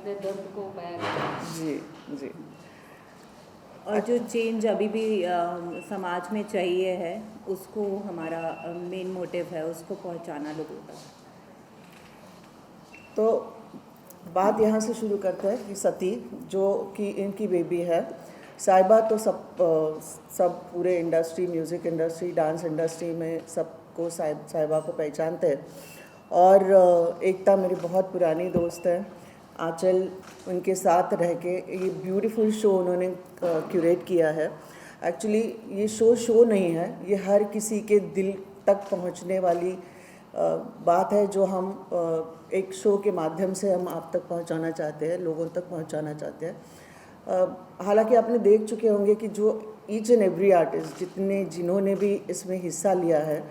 अपने दर्द को बयां किया। जी जी। और जो चेंज अभी भी समाज में चाहिए है, उसको हमारा मेन मोटिव है, उसको पहुंचाना लोगों तक। तो बात यहाँ से शुरू करते हैं कि सती जो कि इनकी बेबी है। साहिबा तो सब पूरे industry, music industry, dance industry में सबको साहिबा को पहचानते हैं। और एकता मेरी बहुत पुरानी दोस्त है। आंचल उनके साथ रह के ये ब्यूटीफुल शो उन्होंने क्यूरेट किया है। एक्चुअली ये शो नहीं है, ये हर किसी के दिल तक पहुंचने वाली बात है जो हम एक शो के माध्यम से हम आप तक पहुंचाना चाहते हैं, लोगों तक पहुंचाना चाहते हैं। हालांकि आपने देख चुके होंगे कि जो ईच एंड एवरी आर्टिस्ट जिन्होंने भी इसमें हिस्सा लिया है,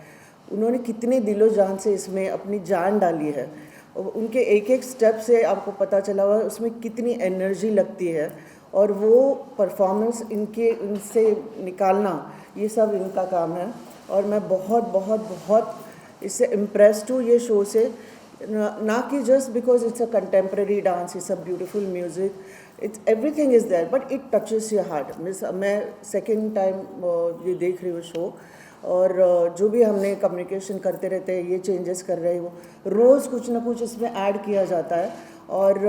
उन्होंने कितने दिलो जान से इसमें अपनी जान डाली है। उनके एक एक स्टेप से आपको पता चला हुआ उसमें कितनी एनर्जी लगती है, और वो परफॉर्मेंस इनसे निकालना, ये सब इनका काम है। और मैं बहुत बहुत बहुत इससे इम्प्रेस्ड हूँ ये शो से, ना कि just because it's a contemporary dance, it's a beautiful music, it's everything is there, but it touches your heart. मैं सेकेंड टाइम ये देख रही हूँ शो, और जो भी हमने कम्युनिकेशन करते रहते हैं, ये चेंजेस कर रहे हो, रोज़ कुछ ना कुछ इसमें ऐड किया जाता है, और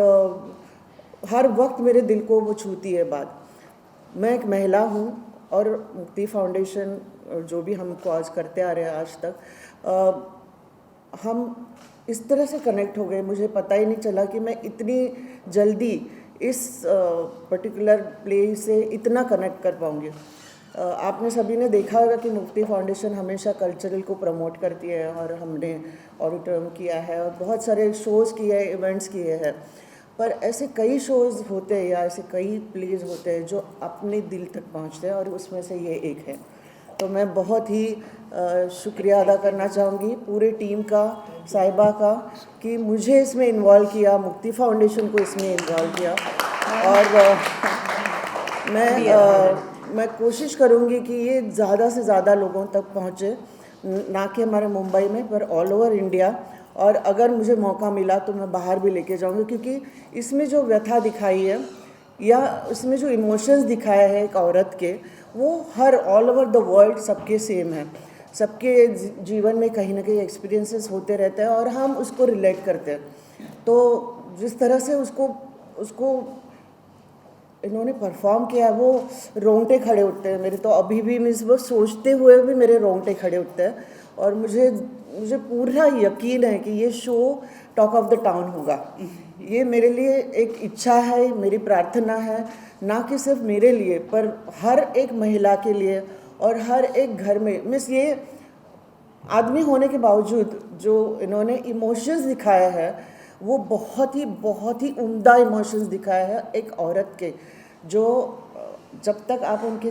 हर वक्त मेरे दिल को वो छूती है बात। मैं एक महिला हूँ, और मुक्ति फाउंडेशन जो भी हम कॉज करते आ रहे हैं आज तक, हम इस तरह से कनेक्ट हो गए, मुझे पता ही नहीं चला कि मैं इतनी जल्दी इस पर्टिकुलर प्ले से इतना कनेक्ट कर पाऊँगी। आपने सभी ने देखा होगा कि मुक्ति फाउंडेशन हमेशा कल्चरल को प्रमोट करती है, और हमने ऑडिटोरियम किया है और बहुत सारे शोज़ किए हैं, इवेंट्स किए हैं। पर ऐसे कई शोज़ होते हैं या ऐसे कई प्लेज होते हैं जो अपने दिल तक पहुंचते हैं, और उसमें से ये एक है। तो मैं बहुत ही शुक्रिया अदा करना चाहूँगी पूरे टीम का, साहिबा का, कि मुझे इसमें इन्वॉल्व किया, मुक्ति फाउंडेशन को इसमें इन्वॉल्व किया। और मैं कोशिश करूँगी कि ये ज़्यादा से ज़्यादा लोगों तक पहुँचे, ना कि हमारे मुंबई में, पर ऑल ओवर इंडिया। और अगर मुझे मौका मिला तो मैं बाहर भी लेके जाऊँगी, क्योंकि इसमें जो व्यथा दिखाई है या इसमें जो इमोशंस दिखाया है एक औरत के, वो हर ऑल ओवर द वर्ल्ड सबके सेम है। सबके जीवन में कहीं ना कहीं एक्सपीरियंसेस होते रहते हैं, और हम उसको रिलेट करते हैं। तो जिस तरह से उसको इन्होंने परफॉर्म किया, वो रोंगटे खड़े उठते हैं मेरे। तो अभी भी मीन्स वो सोचते हुए भी मेरे रोंगटे खड़े उठते हैं, और मुझे पूरा यकीन है कि ये show talk of the town होगा। ये मेरे लिए एक इच्छा है, मेरी प्रार्थना है, ना कि सिर्फ मेरे लिए, पर हर एक महिला के लिए, और हर एक घर में। मीन्स ये आदमी होने के बावजूद जो इन्होंने इमोशंस दिखाया है, वो बहुत ही उम्दा इमोशंस दिखाया है एक औरत के, जो जब तक आप उनके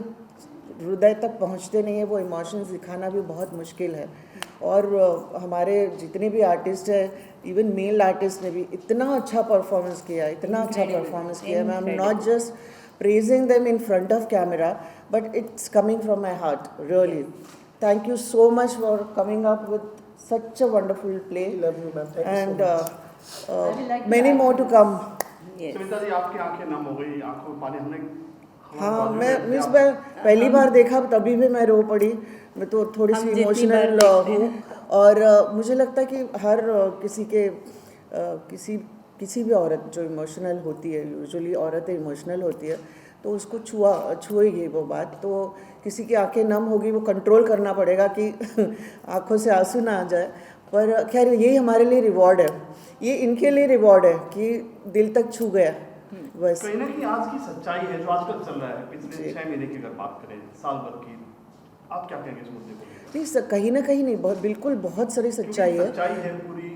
हृदय तक पहुंचते नहीं है, वो इमोशंस दिखाना भी बहुत मुश्किल है। और हमारे जितने भी आर्टिस्ट हैं, इवन मेल आर्टिस्ट ने भी इतना अच्छा परफॉर्मेंस किया, मैं am not just praising them in front of camera, but it's coming from my heart, really. Thank you so much for coming up with such a wonderful play. Love you, ma'am. Thank and you so much. many more to come. Yes. Savita ji, आपकी आंखें नम हो गई, आंखों में पानी। हमने हाँ, मैं पहली बार देखा तभी भी मैं रो पड़ी। मैं तो थोड़ी सी इमोशनल हूँ, और मुझे लगता है कि हर किसी भी औरत जो इमोशनल होती है, यूजुअली औरतें इमोशनल होती है, तो उसको छुएगी वो बात। तो किसी की आंखें नम होगी, वो कंट्रोल करना पड़ेगा कि आंखों से आंसू ना आ जाए। पर खैर, यही हमारे लिए रिवॉर्ड है, ये इनके लिए रिवॉर्ड है कि दिल तक छू गया। बस कहीं ना कहीं आज की सच्चाई है जो आजकल चल रहा है, पिछले 6 महीने की अगर बात करें, साल भर की, आप क्या कहेंगे इस मुद्दे को? नहीं, कहीं ना कहीं नहीं, बिल्कुल बहुत सारी सच्चाई है। पूरी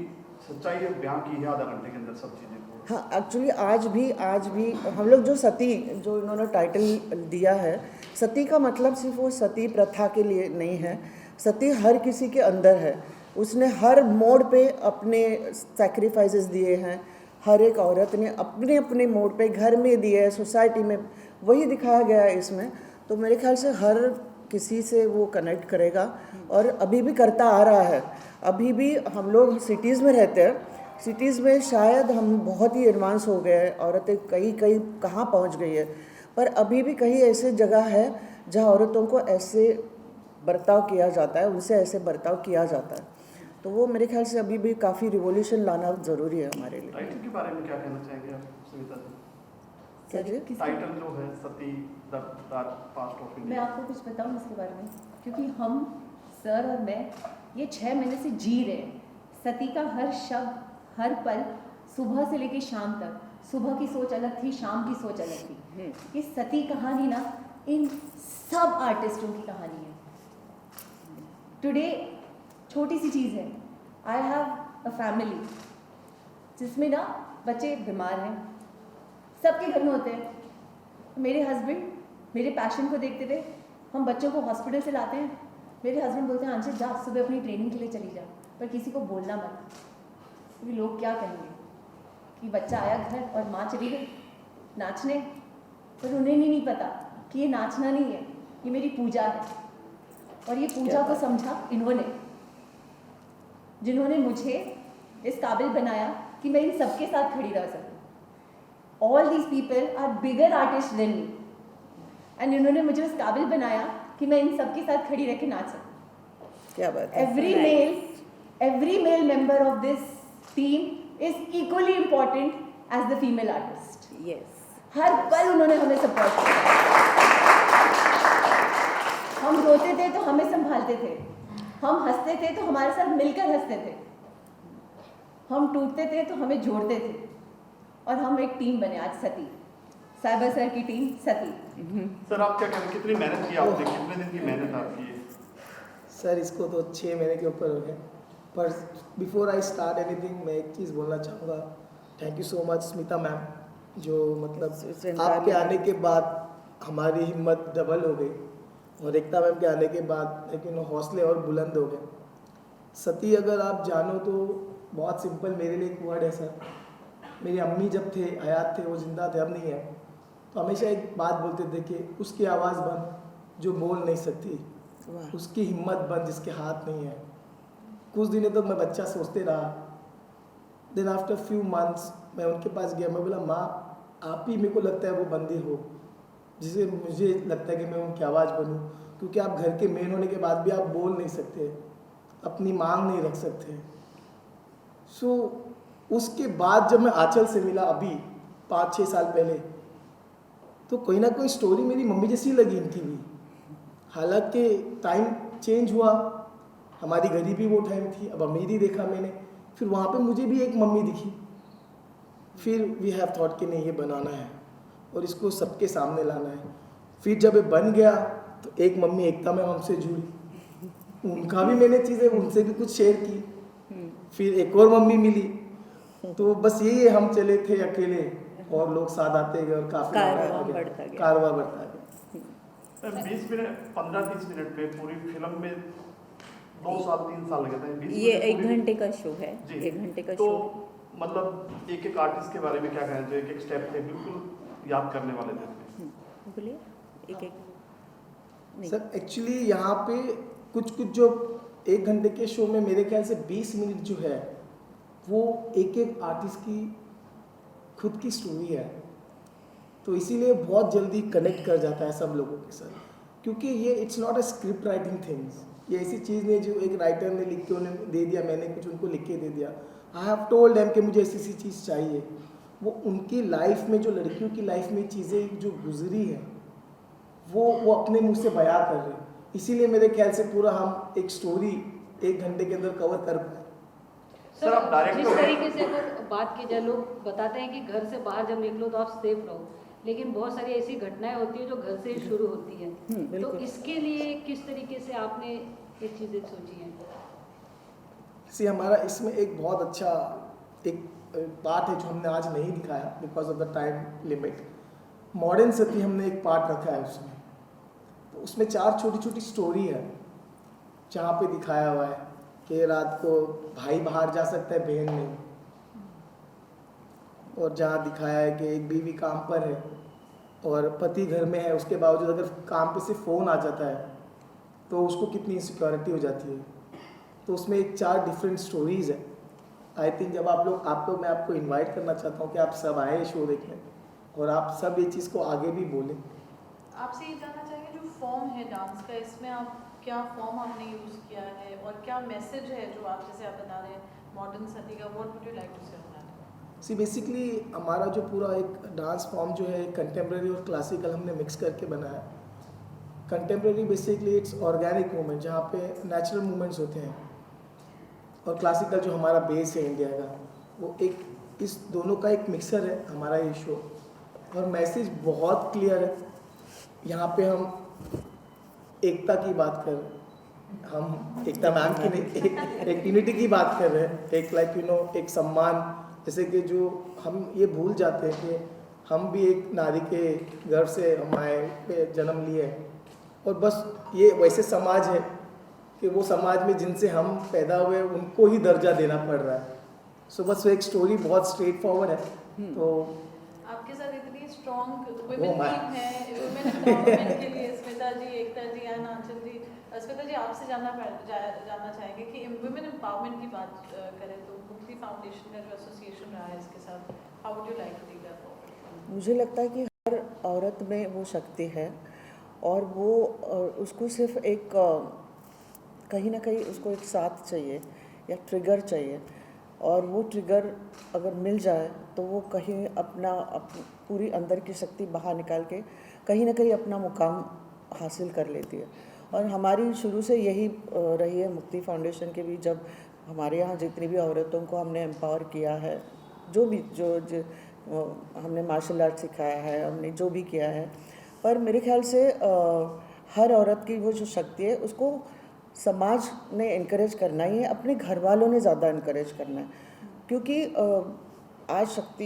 सच्चाई है, बयां की है आधा घंटे के अंदर सब चीज़ें को। हाँ, एक्चुअली आज भी हम लोग जो इन्होंने टाइटल दिया है, सती का मतलब सिर्फ वो सती प्रथा के लिए नहीं है। सती हर किसी के अंदर है, उसने हर मोड़ पे अपने सैक्रिफाइसेस दिए हैं। हर एक औरत ने अपने अपने मोड़ पे घर में दिए है, सोसाइटी में, वही दिखाया गया है इसमें। तो मेरे ख्याल से हर किसी से वो कनेक्ट करेगा, और अभी भी करता आ रहा है। अभी भी हम लोग सिटीज़ में रहते हैं, सिटीज़ में शायद हम बहुत ही एडवांस हो गए हैं, औरतें कई कई कहाँ पहुंच गई है, पर अभी भी कई ऐसे जगह है जहाँ औरतों को ऐसे बर्ताव किया जाता है, उनसे ऐसे बर्ताव किया जाता है। तो वो मेरे ख्याल से अभी भी काफ़ी रिवॉल्यूशन लाना ज़रूरी है हमारे लिए। टाइटल के बारे में क्या कहना चाहेंगे आप सुनीता जी? क्या जी? टाइटल जो है सती द पास्ट ऑफ मैं इंडिया, आपको कुछ बताऊं इसके बारे में, क्योंकि हम सर और मैं ये 6 महीने से जी रहे हैं। सती का हर शब्द, हर पल, सुबह से लेकर शाम तक, सुबह की सोच अलग थी, शाम की सोच अलग थी। ये सती कहानी ना इन सब आर्टिस्टों की कहानी है। टुडे छोटी सी चीज़ है, आई हैव अ फैमिली जिसमें ना बच्चे बीमार हैं, सबके घर में होते हैं। मेरे हस्बैंड मेरे पैशन को देखते हुए हम बच्चों को हॉस्पिटल से लाते हैं। मेरे हस्बैंड बोलते हैं आंचल जा सुबह अपनी ट्रेनिंग के लिए चली जा, पर किसी को बोलना मत, क्योंकि लोग क्या कहेंगे कि बच्चा आया घर और माँ चली गई नाचने, पर उन्हें नहीं पता कि ये नाचना नहीं है, ये मेरी पूजा है। और ये पूजा को समझा इन्होंने, जिन्होंने मुझे इस काबिल बनाया कि मैं इन सबके साथ खड़ी रह सकूं। All these people are bigger artist than me, and इन्होंने मुझे इस काबिल बनाया कि मैं इन सबके साथ खड़ी रह के नाच सकूं। क्या बात है। Every male member of this team is equally important as the female artist. Yes, हर पल उन्होंने हमें सपोर्ट किया। हम रोते थे तो हमें संभालते थे, हम हंसते थे तो हमारे साथ मिलकर हंसते थे, हम टूटते थे तो हमें जोड़ते थे, और हम एक टीम बने आज सती, साइबर सर की टीम सती। सर आप क्या कह रहे हैं, कितनी मेहनत की आपने, कितने दिन की मेहनत आपकी है? सर इसको तो 6 महीने के ऊपर हो गए, पर बिफोर आई स्टार्ट एनीथिंग मैं एक चीज़ बोलना चाहूँगा। Thank you so much Smita ma'am, जो मतलब आपके आने के बाद हमारी हिम्मत डबल हो गई, और एकता मैम के आने के बाद लेकिन हौसले और बुलंद हो गए। सती अगर आप जानो तो बहुत सिंपल मेरे लिए एक वर्ड है सर। मेरी अम्मी जब थे, हयात थे, वो जिंदा थे, अब नहीं है, तो हमेशा एक बात बोलते थे कि उसकी आवाज़ बंद जो बोल नहीं सकती, उसकी हिम्मत बंद जिसके हाथ नहीं है। कुछ दिनों तक मैं बच्चा सोचते रहा, देन आफ्टर फ्यू मंथ्स मैं उनके पास गया, मैं बोला माँ आप ही मेरे को लगता है वो बंदी हो जिसे मुझे लगता है कि मैं उनकी आवाज़ बनूं, क्योंकि आप घर के मेन होने के बाद भी आप बोल नहीं सकते, अपनी मांग नहीं रख सकते। सो उसके बाद जब मैं आंचल से मिला अभी 5-6 साल पहले, तो कोई ना कोई स्टोरी मेरी मम्मी जैसी लगी इनकी भी। हालांकि टाइम चेंज हुआ, हमारी गरीबी वो टाइम थी, अब अमीरी देखा मैंने, फिर वहाँ पे मुझे भी एक मम्मी दिखी। फिर वी हैव थॉट कि नहीं ये बनाना है और इसको सबके सामने लाना है। फिर जब ये बन गया तो एक मम्मी एकता में हमसे जुड़ी, उनका भी मैंने चीज़ें उनसे भी कुछ शेयर की, फिर एक और मम्मी मिली, तो बस यही है, हम चले थे अकेले और लोग साथ आते गए और काफ़ी कारवां बढ़ता गया। 20 मिनट 15-20 मिनट में पूरी फिल्म में 2 साल 3 साल लगे थे। 20 ये मिनट 1 पूरी- घंटे का शो है, जी। 1 घंटे का तो शो। मतलब एक आर्टिस्ट के बारे में क्या कहना चाहिए, एक स्टेप थे बिल्कुल याद करने वाले थे। बोलिए एक नहीं। सर एक्चुअली यहाँ पे कुछ जो 1 घंटे के शो में मेरे ख्याल से 20 मिनट जो है वो एक आर्टिस्ट की खुद की स्टोरी है, तो इसीलिए बहुत जल्दी कनेक्ट कर जाता है सब लोगों के साथ, क्योंकि ये it's not a script writing things. ये ऐसी चीज़ नहीं जो एक राइटर ने लिख के उन्हें दे दिया, मैंने कुछ उनको लिख के दे दिया। आई हैव टोल्ड देम कि मुझे ऐसी चीज़ चाहिए। वो उनकी लाइफ में, जो लड़कियों की लाइफ में चीज़ें जो गुजरी हैं वो अपने मुँह से बयां कर रहे हैं, इसीलिए मेरे ख्याल से पूरा हम एक स्टोरी 1 घंटे के अंदर कवर कर पाए। सर आप डायरेक्टर जिस हो। तरीके से अगर बात की जाए, लोग बताते हैं कि घर से बाहर जब निकलो तो आप सेफ रहो, लेकिन बहुत सारी ऐसी घटनाएं होती हैं जो घर से ही शुरू होती हैं। तो बिल्कुल। इसके लिए किस तरीके से आपने ये चीज़ें सोची हैं? इसी हमारा इसमें एक बहुत अच्छा एक पार्ट है जो हमने आज नहीं दिखाया because of the time limit. Modern Sati हमने एक पार्ट रखा है उसमें, तो उसमें 4 छोटी छोटी स्टोरी है जहाँ पे दिखाया हुआ है कि रात को भाई बाहर जा सकता है, बहन नहीं, और जहाँ दिखाया है कि एक बीवी काम पर है और पति घर में है, उसके बावजूद अगर काम पे से फ़ोन आ जाता है तो उसको कितनी इनसिक्योरिटी हो जाती है। तो उसमें एक 4 डिफरेंट स्टोरीज़ है। आई थिंक जब आप लोग मैं आपको इनवाइट करना चाहता हूँ कि आप सब आए शो देखने और आप सब ये चीज़ को आगे भी बोलें। आपसे ये जानना चाहेंगे जो फॉर्म है डांस का, इसमें आप क्या फॉर्म आपने यूज़ किया है और क्या मैसेज है जो आप जैसे आप बता रहे हैं मॉडर्न सती का, what would you like to say on that? See basically हमारा जो पूरा एक डांस फॉर्म जो है कंटेम्प्रेरी और क्लासिकल हमने मिक्स करके बनाया। Contemporary basically it's organic movement जहाँ पे नेचुरल मूवमेंट्स होते हैं, और क्लासिकल जो हमारा बेस है इंडिया का, वो एक इस दोनों का एक मिक्सर है हमारा ये शो। और मैसेज बहुत क्लियर है। यहाँ पे हम एकता की बात कर रहे हैं, हम एकता मैम की नहीं, एक यूनिटी की बात कर रहे हैं, एक लाइक यू नो एक सम्मान, जैसे कि जो हम ये भूल जाते हैं कि हम भी एक नारी के गर्भ से हम आए पे जन्म लिए हैं, और बस ये वैसे समाज है कि वो समाज में जिनसे हम पैदा हुए उनको ही दर्जा देना पड़ रहा है। सो बस एक स्टोरी बहुत स्ट्रेट फॉरवर्ड है। तो आपके साथ इतनी स्ट्रॉन्ग वुमेन टीम है, वुमेन एम्पावरमेंट के लिए स्मिता जी, एकता जी एंड आंचल जी। स्मिता जी, आपसे जानना चाहेंगे कि वुमेन एम्पावरमेंट की बात करें तो मुक्ति फाउंडेशन का जो एसोसिएशन रहा है इसके साथ, how would you like to take that forward? मुझे लगता है कि हर औरत में वो शक्ति है, और वो उसको सिर्फ एक कहीं ना कहीं उसको एक साथ चाहिए या ट्रिगर चाहिए, और वो ट्रिगर अगर मिल जाए तो वो कहीं अपना पूरी अंदर की शक्ति बाहर निकाल के कहीं ना कहीं अपना मुकाम हासिल कर लेती है। और हमारी शुरू से यही रही है मुक्ति फाउंडेशन के भी, जब हमारे यहाँ जितनी भी औरतों को हमने एम्पावर किया है, जो भी जो हमने मार्शल आर्ट सिखाया है, हमने जो भी किया है, पर मेरे ख्याल से हर औरत की वो जो शक्ति है उसको समाज ने इनकरेज करना ही है, अपने घर वालों ने ज़्यादा इनकरेज करना है। क्योंकि आज शक्ति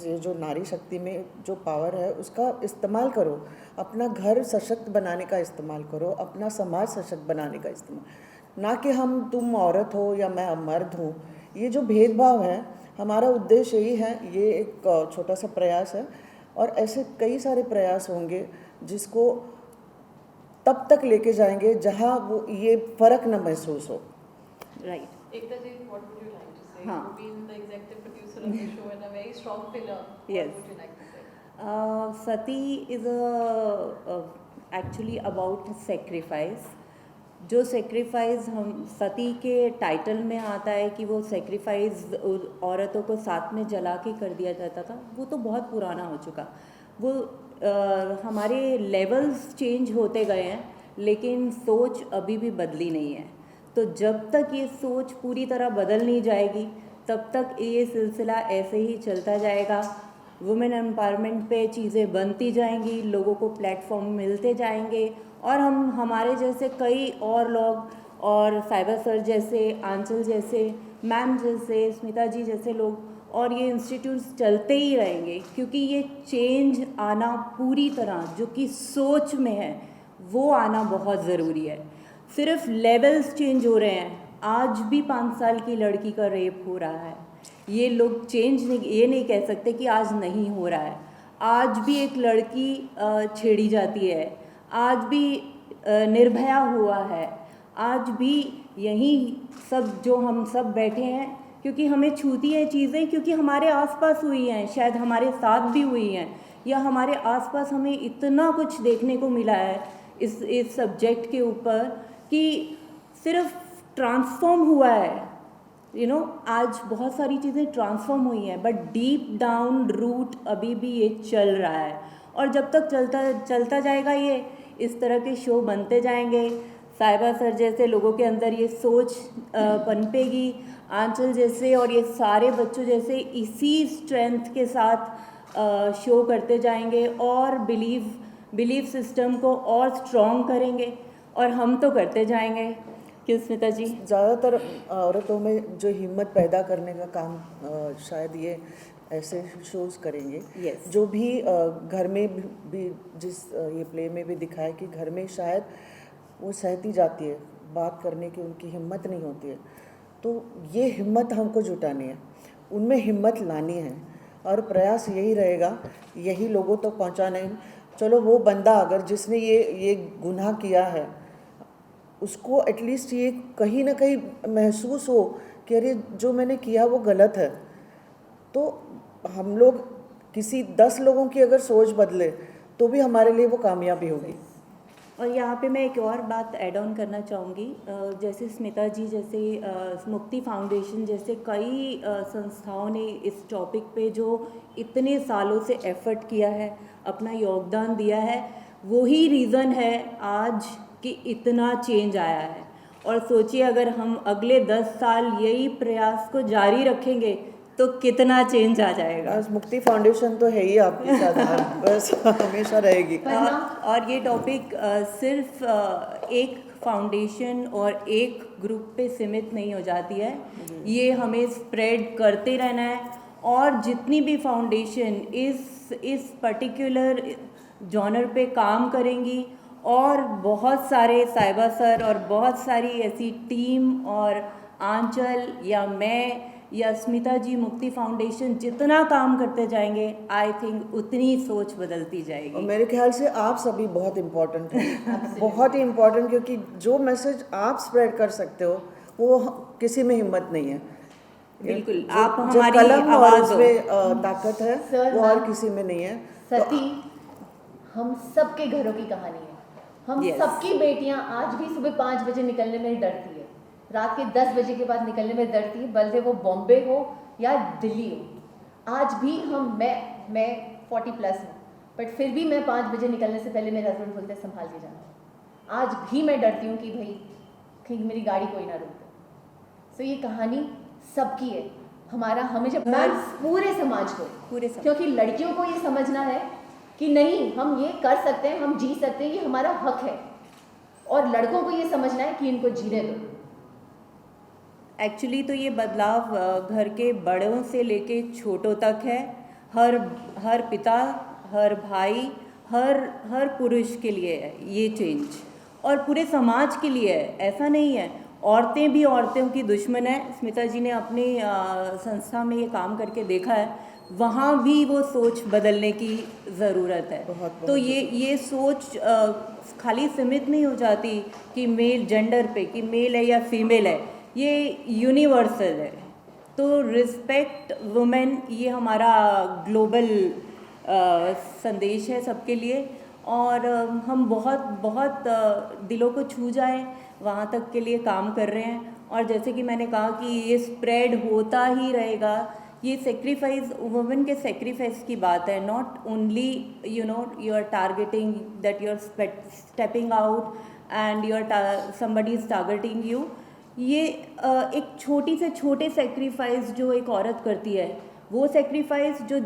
ये जो नारी शक्ति में जो पावर है उसका इस्तेमाल करो, अपना घर सशक्त बनाने का इस्तेमाल करो, अपना समाज सशक्त बनाने का इस्तेमाल, ना कि हम तुम औरत हो या मैं मर्द हूँ। ये जो भेदभाव है, हमारा उद्देश्य यही है। ये एक छोटा सा प्रयास है, और ऐसे कई सारे प्रयास होंगे जिसको तब तक लेके जाएंगे जहाँ वो ये फ़र्क न महसूस हो। Right. Ekta ji, what would you like to say? हाँ। You've been the executive producer of the show and a very strong pillar. Yes. What would you like to say? Sati is actually about sacrifice. जो sacrifice हम सती के title में आता है कि वो sacrifice औरतों को साथ में जला के कर दिया जाता था, वो तो बहुत पुराना हो चुका। वो हमारे लेवल्स चेंज होते गए हैं, लेकिन सोच अभी भी बदली नहीं है। तो जब तक ये सोच पूरी तरह बदल नहीं जाएगी, तब तक ये सिलसिला ऐसे ही चलता जाएगा। वुमेन एम्पावरमेंट पे चीज़ें बनती जाएंगी, लोगों को प्लेटफॉर्म मिलते जाएंगे, और हम हमारे जैसे कई और लोग, और साइबर सर जैसे, आंचल जैसे, मैम जैसे, स्मिता जी जैसे लोग, और ये इंस्टीट्यूट्स चलते ही रहेंगे, क्योंकि ये चेंज आना पूरी तरह जो कि सोच में है वो आना बहुत ज़रूरी है। सिर्फ लेवल्स चेंज हो रहे हैं। आज भी 5 साल की लड़की का रेप हो रहा है, ये लोग चेंज नहीं, ये नहीं कह सकते कि आज नहीं हो रहा है। आज भी एक लड़की छेड़ी जाती है, आज भी निर्भया हुआ है, आज भी यही सब जो हम सब बैठे हैं, क्योंकि हमें छूती हैं चीज़ें, क्योंकि हमारे आसपास हुई हैं, शायद हमारे साथ भी हुई हैं, या हमारे आसपास हमें इतना कुछ देखने को मिला है इस सब्जेक्ट के ऊपर कि सिर्फ ट्रांसफॉर्म हुआ है। आज बहुत सारी चीज़ें ट्रांसफॉर्म हुई हैं, बट डीप डाउन रूट अभी भी ये चल रहा है। और जब तक चलता जाएगा, ये इस तरह के शो बनते जाएंगे, साहिबा सर जैसे लोगों के अंदर ये सोच पनपेगी, आंचल जैसे और ये सारे बच्चों जैसे इसी स्ट्रेंथ के साथ शो करते जाएंगे, और बिलीव सिस्टम को और स्ट्रॉन्ग करेंगे, और हम तो करते जाएंगे। क्यों स्मिता जी? ज़्यादातर औरतों में जो हिम्मत पैदा करने का काम शायद ये ऐसे शोज़ करेंगे। Yes. जो भी घर में भी जिस ये प्ले में भी दिखाया कि घर में शायद वो सहती जाती है, बात करने की उनकी हिम्मत नहीं होती है, तो ये हिम्मत हमको जुटानी है, उनमें हिम्मत लानी है, और प्रयास यही रहेगा, यही लोगों तक तो पहुँचाना है। चलो वो बंदा अगर जिसने ये गुनाह किया है, उसको एटलीस्ट ये कहीं ना कहीं महसूस हो कि अरे जो मैंने किया वो गलत है, तो हम लोग किसी 10 लोगों की अगर सोच बदले तो भी हमारे लिए वो कामयाबी होगी। और यहाँ पे मैं एक और बात ऐड ऑन करना चाहूँगी, जैसे स्मिता जी जैसे मुक्ति फाउंडेशन जैसे कई संस्थाओं ने इस टॉपिक पे जो इतने सालों से एफर्ट किया है, अपना योगदान दिया है, वही रीज़न है आज कि इतना चेंज आया है। और सोचिए अगर हम अगले 10 साल यही प्रयास को जारी रखेंगे तो कितना चेंज आ जाएगा। बस मुक्ति फाउंडेशन तो है ही आपके साथ, बस हमेशा रहेगी। और ये टॉपिक सिर्फ एक फाउंडेशन और एक ग्रुप पे सीमित नहीं हो जाती है, ये हमें स्प्रेड करते रहना है। और जितनी भी फाउंडेशन इस पर्टिकुलर जॉनर पे काम करेंगी, और बहुत सारे साहिबा सर और बहुत सारी ऐसी टीम और आंचल या मैं या स्मिता जी मुक्ति फाउंडेशन जितना काम करते जाएंगे, आई थिंक उतनी सोच बदलती और जाएगी। मेरे ख्याल से आप सभी बहुत इम्पोर्टेंट हैं, बहुत ही इम्पोर्टेंट, क्योंकि जो मैसेज आप स्प्रेड कर सकते हो वो किसी में हिम्मत नहीं है। बिल्कुल, जो- आप जो हमारी कलम और आवाज़ हो। उसमें ताकत है सर, वो और मैम, किसी में नहीं है। सती हम सबके घरों की कहानी है। हम Yes. सबकी बेटियां आज भी सुबह 5 बजे निकलने में डरती है, रात के 10 बजे के बाद निकलने में डरती है, भले वो बॉम्बे हो या दिल्ली हो। आज भी मैं 40+ हूँ, बट फिर भी मैं 5 बजे निकलने से पहले मेरे हस्बैंड बोलते हैं संभाल के जाना। आज भी मैं डरती हूँ कि भाई कहीं मेरी गाड़ी कोई ना रोक दे। सो ये कहानी सबकी है, हमें जब पूरे समाज को, क्योंकि लड़कियों को ये समझना है कि नहीं, हम ये कर सकते हैं, हम जी सकते हैं, ये हमारा हक है। और लड़कों को ये समझना है कि इनको जीने दो। एक्चुअली तो ये बदलाव घर के बड़ों से लेके छोटों तक है। हर पिता, हर भाई, हर पुरुष के लिए है ये चेंज, और पूरे समाज के लिए है। ऐसा नहीं है औरतें भी औरतों की दुश्मन है। स्मिता जी ने अपनी संस्था में ये काम करके देखा है, वहाँ भी वो सोच बदलने की ज़रूरत है। बहुत तो ये सोच खाली सीमित नहीं हो जाती कि मेल जेंडर पे, कि मेल है या फीमेल है, ये यूनिवर्सल है। तो रिस्पेक्ट वुमेन, ये हमारा ग्लोबल संदेश है सबके लिए। और हम बहुत दिलों को छू जाए वहाँ तक के लिए काम कर रहे हैं। और जैसे कि मैंने कहा कि ये स्प्रेड होता ही रहेगा। ये सेक्रीफाइस, वुमेन के सेक्रीफाइस की बात है, not only you are targeting that you are stepping out and somebody is targeting you। ये एक छोटी से छोटे सेक्रीफाइस जो एक औरत करती है, वो सेक्रीफाइस जो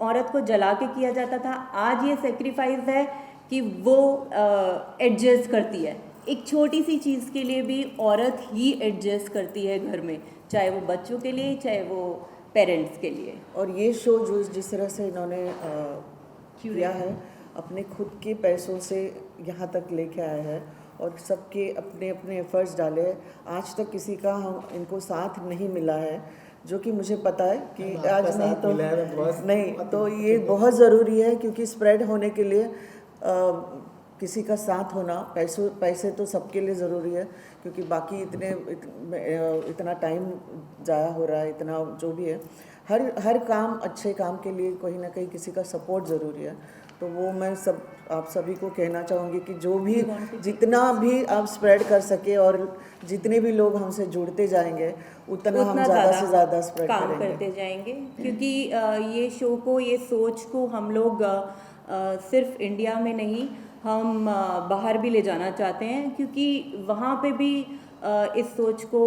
औरत को जला के किया जाता था, आज ये सेक्रीफाइस है कि वो एडजस्ट करती है। एक छोटी सी चीज़ के लिए भी औरत ही एडजस्ट करती है घर में, चाहे वो बच्चों के लिए, चाहे वो पेरेंट्स के लिए। और ये शो जो जिस तरह से इन्होंने किया है, अपने खुद के पैसों से यहाँ तक लेके आए हैं और सबके अपने अपने एफर्ट्स डाले हैं। आज तक किसी का इनको साथ नहीं मिला है, जो कि मुझे पता है कि आज नहीं तो नहीं, तो ये बहुत ज़रूरी है, क्योंकि स्प्रेड होने के लिए किसी का साथ होना, पैसे तो सबके लिए ज़रूरी है, क्योंकि बाकी इतना टाइम ज़ाया हो रहा है, इतना जो भी है, हर काम, अच्छे काम के लिए कहीं ना कहीं किसी का सपोर्ट ज़रूरी है। तो वो मैं आप सभी को कहना चाहूँगी कि जो भी जितना भी आप स्प्रेड कर सके और जितने भी लोग हमसे जुड़ते जाएंगे उतना हम ज़्यादा से ज़्यादा स्प्रेड काम करते जाएंगे। क्योंकि ये शो को, ये सोच को हम लोग सिर्फ इंडिया में नहीं, हम बाहर भी ले जाना चाहते हैं, क्योंकि वहाँ पे भी इस सोच को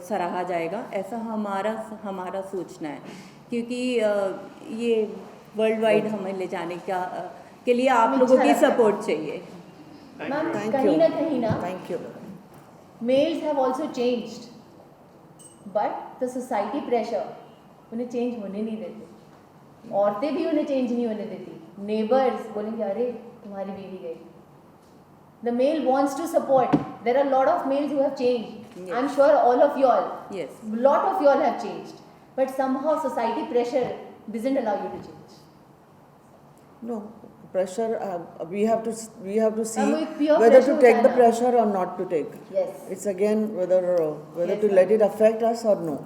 सराहा जाएगा, ऐसा हमारा सोचना है। क्योंकि ये वर्ल्ड वाइड हमें ले जाने के लिए आप लोगों की सपोर्ट चाहिए। मैम, कहीं ना thank you. Males have also changed, but the society pressure उन्हें चेंज होने नहीं देते। औरतें भी उन्हें चेंज नहीं होने देती। नेबर्स बोलेंगे अरे तुम्हारी बीवी गई। The male wants to support. There are a lot of males who have changed. Yes. I'm sure all of you all. Yes. Lot of you all have changed. But somehow society pressure doesn't allow you to change. No pressure. We have to see वो एक peer whether pressure to take होता the है ना। pressure or not to take. Yes. It's again whether Yes, to ma'am. let it affect us or no.